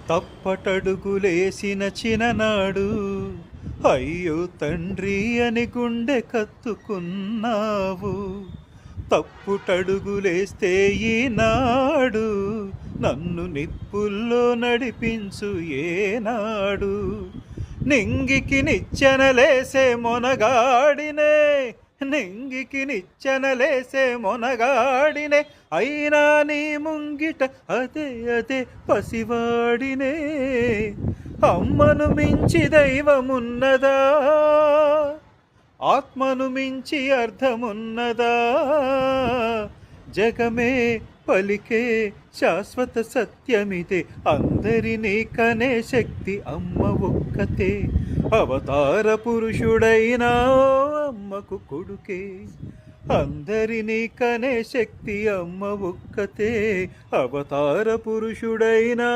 తప్పటడుగులేసిన చిన్ననాడు అయ్యో తండ్రి అని గుండె కత్తుకున్నావు. తప్పుటడుగులేస్తే ఈనాడు నన్ను నిప్పుల్లో నడిపించు ఏనాడు. నింగికి నిచ్చెనలేసే మొనగాడినే, నింగికి నిచ్చెనలేసే మొనగాడినే, అయినా నీ ముంగిట అదే అదే పసివాడినే. అమ్మను మించి దైవమున్నదా, ఆత్మను మించి అర్థమున్నదా, జగమే పలికే శాశ్వత సత్యమిదే. అందరినీ కనే శక్తి అమ్మ ఒక్కతే, అవతార పురుషుడైనా అమ్మకు కొడుకే. అందరినీ కనే శక్తి అమ్మ ఒక్కతే, అవతార పురుషుడైనా